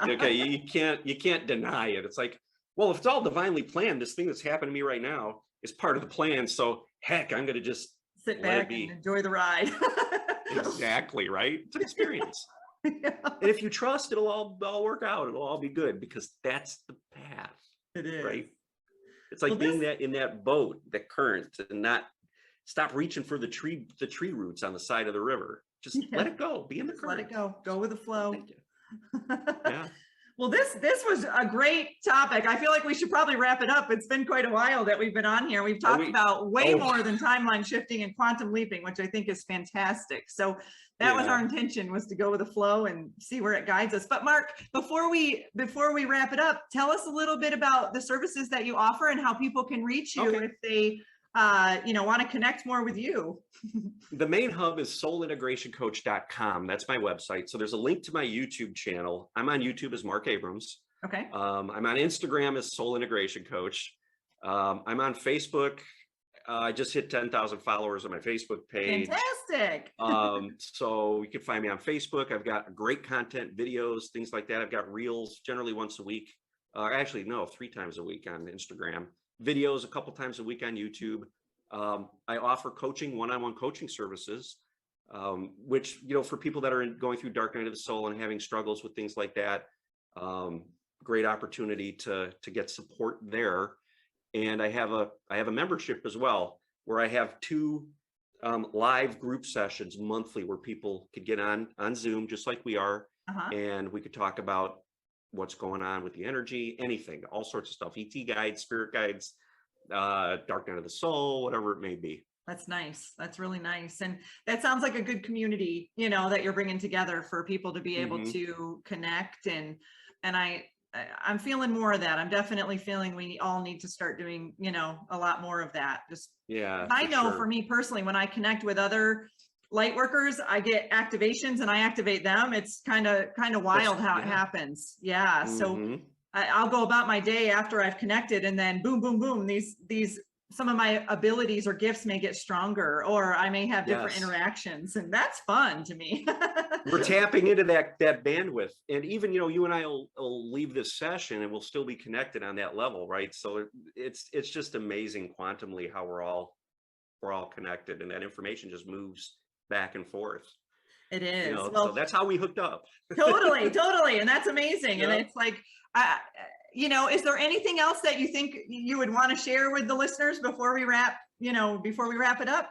Okay, you can't deny it. It's like, well, if it's all divinely planned, this thing that's happening to me right now is part of the plan. So heck, I'm going to just sit back and enjoy the ride. Exactly, right? It's an experience. And if you trust, it'll all work out. It'll all be good, because that's the path. It is. Right? It's like being that in that boat, that current, and not stop reaching for the tree roots on the side of the river. Just let it go. Be in the current. Let it go. Go with the flow. Yeah. Well, this was a great topic. I feel like we should probably wrap it up. It's been quite a while that we've been on here. We've talked about way more than timeline shifting and quantum leaping, which I think is fantastic. So that was our intention, was to go with the flow and see where it guides us. But Marc, before we wrap it up, tell us a little bit about the services that you offer and how people can reach you if they want to connect more with you? The main hub is soulintegrationcoach.com. That's my website. So there's a link to my YouTube channel. I'm on YouTube as Marc Abrams. Okay. I'm on Instagram as Soul Integration Coach. I'm on Facebook. I just hit 10,000 followers on my Facebook page. Fantastic. So you can find me on Facebook. I've got great content, videos, things like that. I've got reels generally once a week. Actually, no, 3 times a week on Instagram. Videos a couple times a week on YouTube. I offer coaching, one-on-one coaching services, which, for people that are going through dark night of the soul and having struggles with things like that, great opportunity to get support there. And I have a membership as well, where I have 2 live group sessions monthly where people could get on Zoom, just like we are, and we could talk about what's going on with the energy, anything, all sorts of stuff, ET guides, spirit guides, dark night of the soul, whatever it may be. That's nice. That's really nice. And that sounds like a good community, that you're bringing together for people to be able to connect. And I'm feeling more of that. I'm definitely feeling we all need to start doing, a lot more of that. I know for me personally, when I connect with other light workers, I get activations and I activate them. It's kind of wild how it happens. Yeah. So I'll go about my day after I've connected, and then boom, boom, boom. These some of my abilities or gifts may get stronger, or I may have different interactions, and that's fun to me. We're tapping into that bandwidth, and even you and I will leave this session and we'll still be connected on that level, right? So it's just amazing quantumly how we're all connected, and that information just moves back and forth. It is. So that's how we hooked up. Totally, and that's amazing. And it's like, is there anything else that you think you would want to share with the listeners before we wrap it up?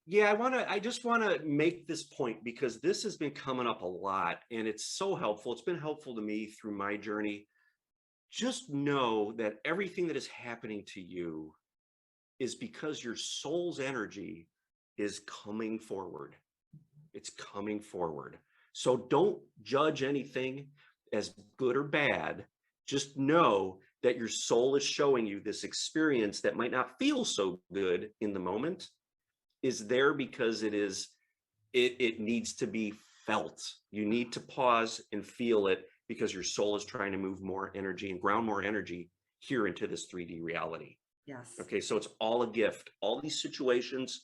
Yeah, I just want to make this point, because this has been coming up a lot and it's so helpful. It's been helpful to me through my journey. Just know that everything that is happening to you is because your soul's energy is coming forward. It's coming forward. So don't judge anything as good or bad. Just know that your soul is showing you this experience that might not feel so good in the moment is there because it needs to be felt. You need to pause and feel it, because your soul is trying to move more energy and ground more energy here into this 3D reality. Yes. Okay, so it's all a gift. All these situations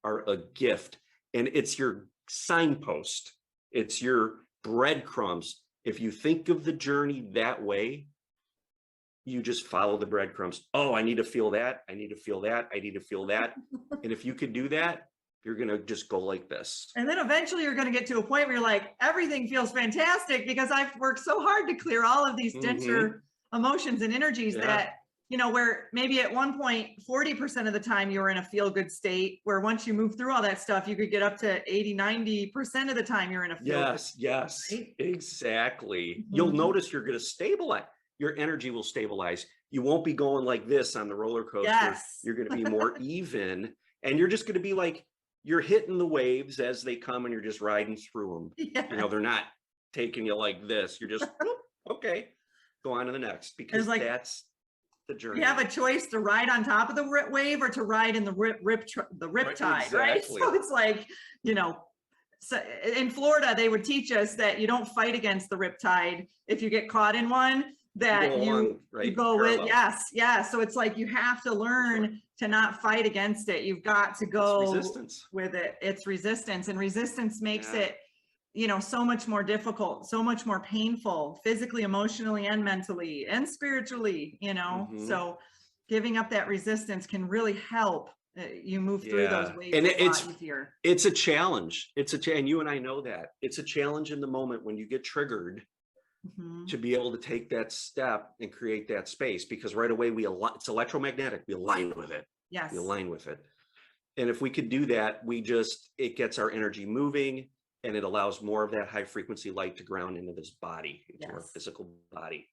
are a gift, and it's your signpost. It's your breadcrumbs. If you think of the journey that way, you just follow the breadcrumbs. Oh, I need to feel that. I need to feel that. I need to feel that. And if you could do that, you're going to just go like this. And then eventually you're going to get to a point where you're like, everything feels fantastic because I've worked so hard to clear all of these denser emotions and energies that, where maybe at one point, 40% of the time you were in a feel good state, where once you move through all that stuff, you could get up to 80-90% of the time you're in a feel good state. Yes, exactly. You'll notice you're going to stabilize. Your energy will stabilize. You won't be going like this on the roller coaster. Yes. You're going to be more even, and you're just going to be like, you're hitting the waves as they come and you're just riding through them. Yeah. They're not taking you like this. You're just, okay, go on to the next, because that's the journey. You have a choice to ride on top of the wave or to ride in the riptide, right? So it's like, so in Florida, they would teach us that you don't fight against the riptide. If you get caught in one, that you go with. Yes. So it's like you have to learn to not fight against it. You've got to go with it. It's resistance, and resistance makes it, so much more difficult, so much more painful, physically, emotionally, and mentally, and spiritually, so giving up that resistance can really help you move through those waves and a lot easier. It's a challenge. And you and I know that it's a challenge in the moment when you get triggered to be able to take that step and create that space, because right away it's electromagnetic. We align with it. Yes. We align with it. And if we could do that, it gets our energy moving, and it allows more of that high frequency light to ground into this body, into our physical body.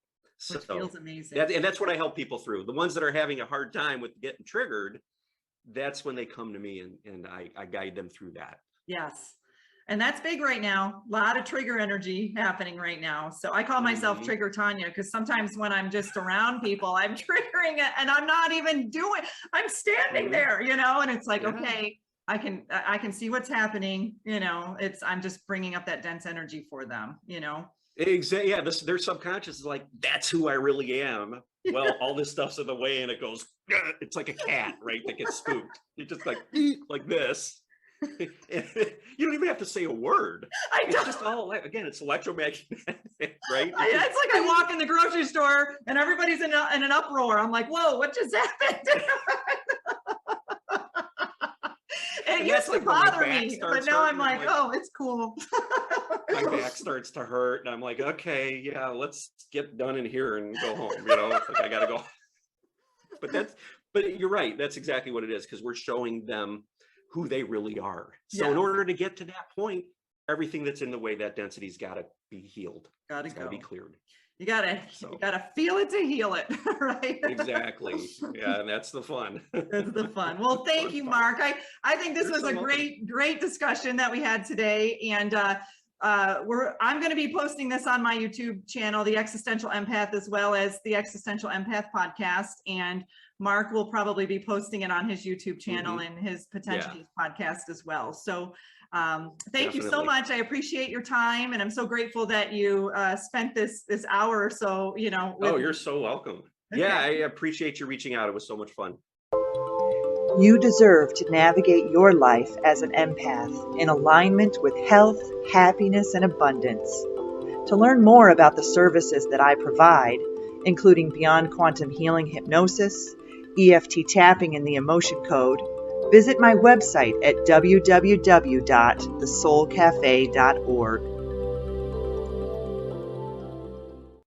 Which feels amazing. And that's what I help people through. The ones that are having a hard time with getting triggered, that's when they come to me, and I guide them through that. Yes. And that's big right now. A lot of trigger energy happening right now. So I call myself Trigger Tanya, because sometimes when I'm just around people, I'm triggering it and I'm not even doing, I'm standing there, and it's like, okay, I can see what's happening. I'm just bringing up that dense energy for them, Exactly. Yeah. Their subconscious is like, that's who I really am. Well, all this stuff's in the way, and it goes, it's like a cat, right? That gets spooked. You're just like this. You don't even have to say a word. It's just all, again, it's electromagnetic, right? It's like I walk in the grocery store and everybody's in an uproar. I'm like, whoa, what just happened? It used to bother me, but now I'm like, oh, it's cool. My back starts to hurt, and I'm like, okay, yeah, let's get done in here and go home. It's like I gotta go. But you're right. That's exactly what it is, because we're showing them who they really are. So in order to get to that point, everything that's in the way, that density's got to be healed. Got to be cleared. You gotta feel it to heal it, right? Exactly. Yeah, and that's the fun. That's the fun. Well, thank you, Marc. I think this was a great discussion that we had today, and I'm going to be posting this on my YouTube channel, The Existential Empath, as well as the Existential Empath podcast, and Marc will probably be posting it on his YouTube channel and his Potential podcast as well. So thank you so much. I appreciate your time, and I'm so grateful that you spent this hour or so, Oh, you're so welcome. Okay. Yeah, I appreciate you reaching out. It was so much fun. You deserve to navigate your life as an empath in alignment with health, happiness, and abundance. To learn more about the services that I provide, including Beyond Quantum Healing Hypnosis, EFT tapping, and the Emotion Code, visit my website at www.thesoulcafe.org.